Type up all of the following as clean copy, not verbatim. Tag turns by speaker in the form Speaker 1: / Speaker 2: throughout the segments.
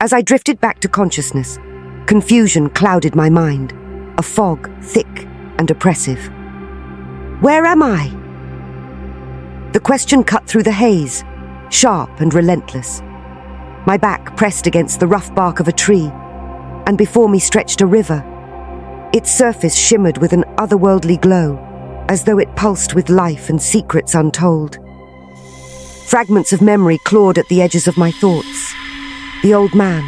Speaker 1: As I drifted back to consciousness, confusion clouded my mind, a fog thick and oppressive. Where am I? The question cut through the haze, sharp and relentless. My back pressed against the rough bark of a tree, and before me stretched a river. Its surface shimmered with an otherworldly glow, as though it pulsed with life and secrets untold. Fragments of memory clawed at the edges of my thoughts. The old man,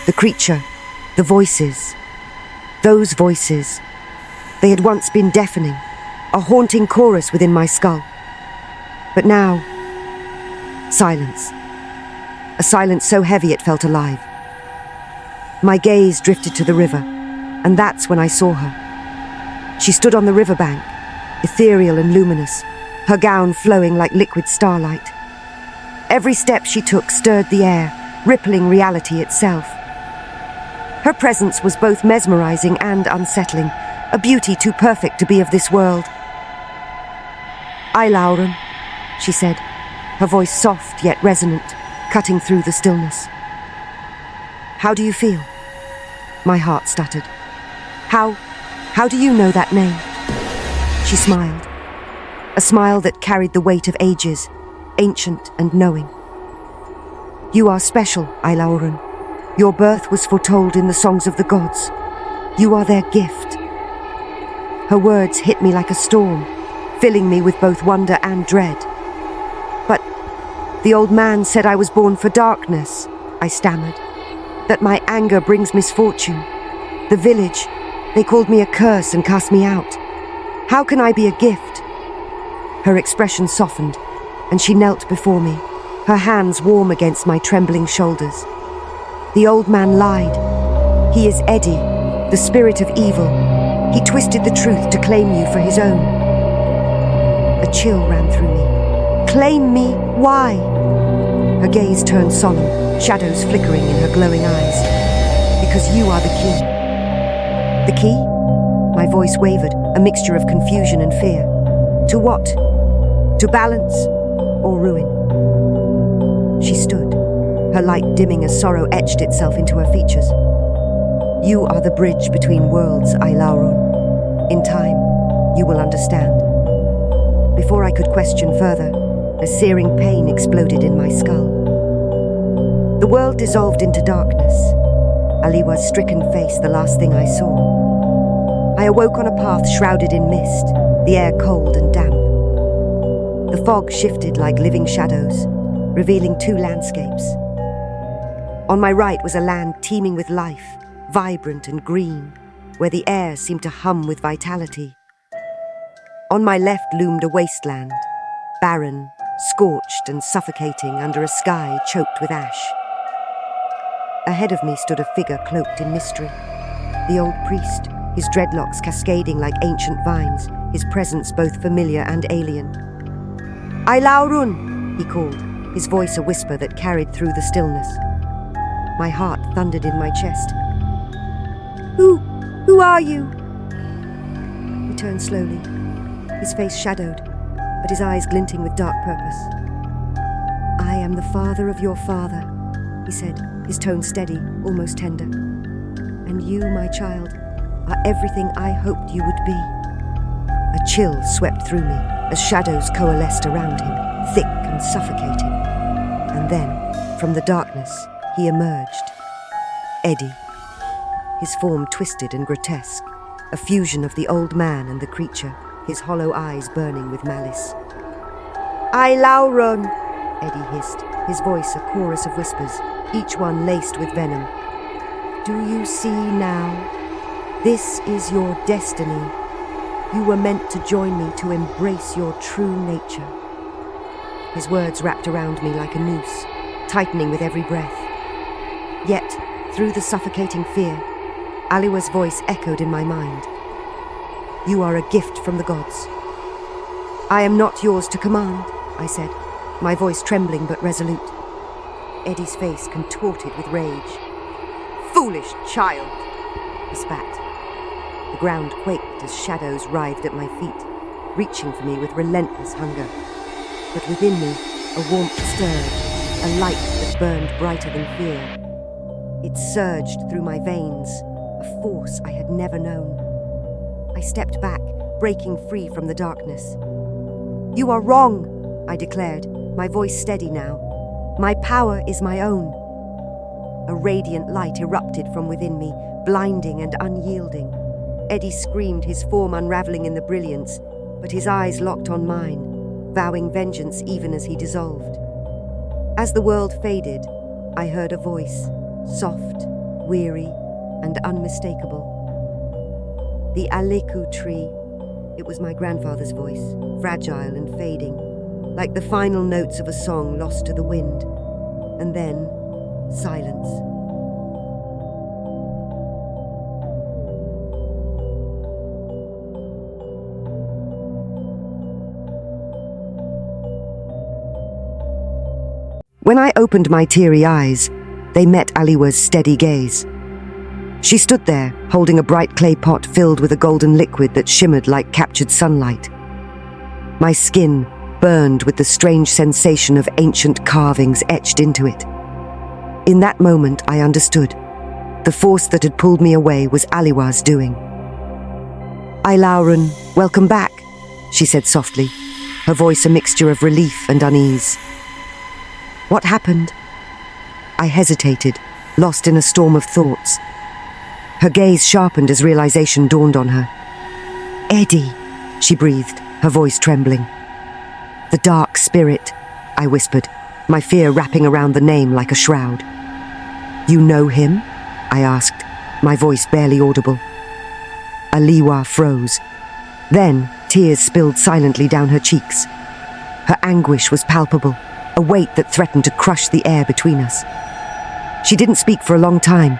Speaker 1: the creature, the voices. Those voices. They had once been deafening, a haunting chorus within my skull. But now, silence. A silence so heavy it felt alive. My gaze drifted to the river, and that's when I saw her. She stood on the riverbank, ethereal and luminous, her gown flowing like liquid starlight. Every step she took stirred the air, rippling reality itself. Her presence was both mesmerizing and unsettling, a beauty too perfect to be of this world. "I, Lauren," she said, her voice soft yet resonant, cutting through the stillness. "How do you feel?" My heart stuttered. How do you know that name?" She smiled, a smile that carried the weight of ages, ancient and knowing. "You are special, Ailauren. Your birth was foretold in the songs of the gods. You are their gift." Her words hit me like a storm, filling me with both wonder and dread. "But the old man said I was born for darkness," I stammered. "That my anger brings misfortune. The village, they called me a curse and cast me out. How can I be a gift?" Her expression softened, and she knelt before me, her hands warm against my trembling shoulders. "The old man lied. He is Eddie, the spirit of evil. He twisted the truth to claim you for his own." A chill ran through me. "Claim me? Why?" Her gaze turned solemn, shadows flickering in her glowing eyes. "Because you are the key." "The key?" My voice wavered, a mixture of confusion and fear. "To what? To balance or ruin?" She stood, her light dimming as sorrow etched itself into her features. "You are the bridge between worlds, Ailauren. In time, you will understand." Before I could question further, a searing pain exploded in my skull. The world dissolved into darkness. Aliwa's stricken face the last thing I saw. I awoke on a path shrouded in mist, the air cold and damp. The fog shifted like living shadows, revealing two landscapes. On my right was a land teeming with life, vibrant and green, where the air seemed to hum with vitality. On my left loomed a wasteland, barren, scorched and suffocating under a sky choked with ash. Ahead of me stood a figure cloaked in mystery, the old priest, his dreadlocks cascading like ancient vines, his presence both familiar and alien. "Ailauren!" he called, his voice a whisper that carried through the stillness. My heart thundered in my chest. Who are you?" He turned slowly, his face shadowed, but his eyes glinting with dark purpose. "I am the father of your father," he said, his tone steady, almost tender. "And you, my child, are everything I hoped you would be." A chill swept through me as shadows coalesced around him, thick and suffocating. And then, from the darkness, he emerged. Eddie. His form twisted and grotesque, a fusion of the old man and the creature, his hollow eyes burning with malice. "Ailauren!" Eddie hissed, his voice a chorus of whispers, each one laced with venom. "Do you see now? This is your destiny. You were meant to join me to embrace your true nature." His words wrapped around me like a noose, tightening with every breath. Yet, through the suffocating fear, Aliwa's voice echoed in my mind. "You are a gift from the gods." "I am not yours to command," I said, my voice trembling but resolute. Eddie's face contorted with rage. "Foolish child!" he spat. The ground quaked as shadows writhed at my feet, reaching for me with relentless hunger. But within me, a warmth stirred, a light that burned brighter than fear. It surged through my veins, a force I had never known. I stepped back, breaking free from the darkness. "You are wrong," I declared, my voice steady now. "My power is my own." A radiant light erupted from within me, blinding and unyielding. Eddie screamed, his form unraveling in the brilliance, but his eyes locked on mine, vowing vengeance even as he dissolved. As the world faded, I heard a voice, soft, weary, and unmistakable. "The Aleku tree." It was my grandfather's voice, fragile and fading, like the final notes of a song lost to the wind. And then, silence. When I opened my teary eyes, they met Aliwa's steady gaze. She stood there, holding a bright clay pot filled with a golden liquid that shimmered like captured sunlight. My skin burned with the strange sensation of ancient carvings etched into it. In that moment, I understood. The force that had pulled me away was Aliwa's doing. "Ailauren, welcome back," she said softly, her voice a mixture of relief and unease. "What happened?" I hesitated, lost in a storm of thoughts. Her gaze sharpened as realization dawned on her. "Eddie," she breathed, her voice trembling. "The dark spirit," I whispered, my fear wrapping around the name like a shroud. "You know him?" I asked, my voice barely audible. Aliwa froze. Then tears spilled silently down her cheeks. Her anguish was palpable, a weight that threatened to crush the air between us. She didn't speak for a long time,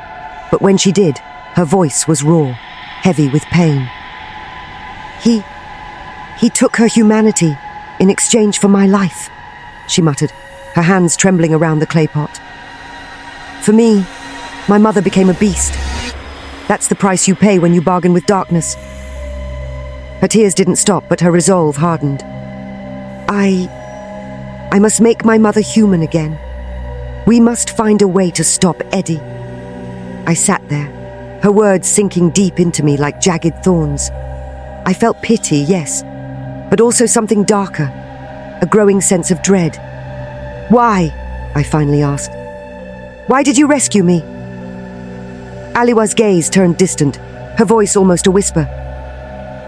Speaker 1: but when she did, her voice was raw, heavy with pain. He took her humanity in exchange for my life," she muttered, her hands trembling around the clay pot. "For me, my mother became a beast. That's the price you pay when you bargain with darkness." Her tears didn't stop, but her resolve hardened. I must make my mother human again. We must find a way to stop Eddie." I sat there, her words sinking deep into me like jagged thorns. I felt pity, yes, but also something darker, a growing sense of dread. "Why?" I finally asked. "Why did you rescue me?" Aliwa's gaze turned distant, her voice almost a whisper.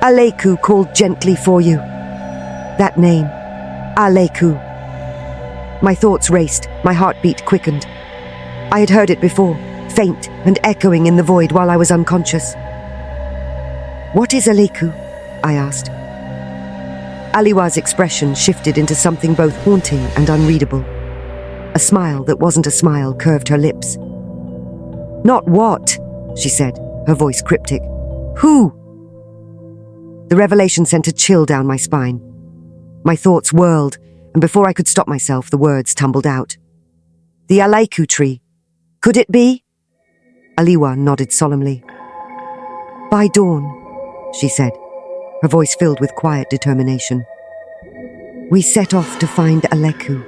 Speaker 1: "Aleku called gently for you." That name, Aleku. My thoughts raced, my heartbeat quickened. I had heard it before, faint and echoing in the void while I was unconscious. "What is Aleku?" I asked. Aliwa's expression shifted into something both haunting and unreadable. A smile that wasn't a smile curved her lips. "Not what?" she said, her voice cryptic. "Who?" The revelation sent a chill down my spine. My thoughts whirled, and before I could stop myself, the words tumbled out. "The Aleku tree. Could it be?" Aliwa nodded solemnly. "By dawn," she said, her voice filled with quiet determination. "We set off to find Aleku."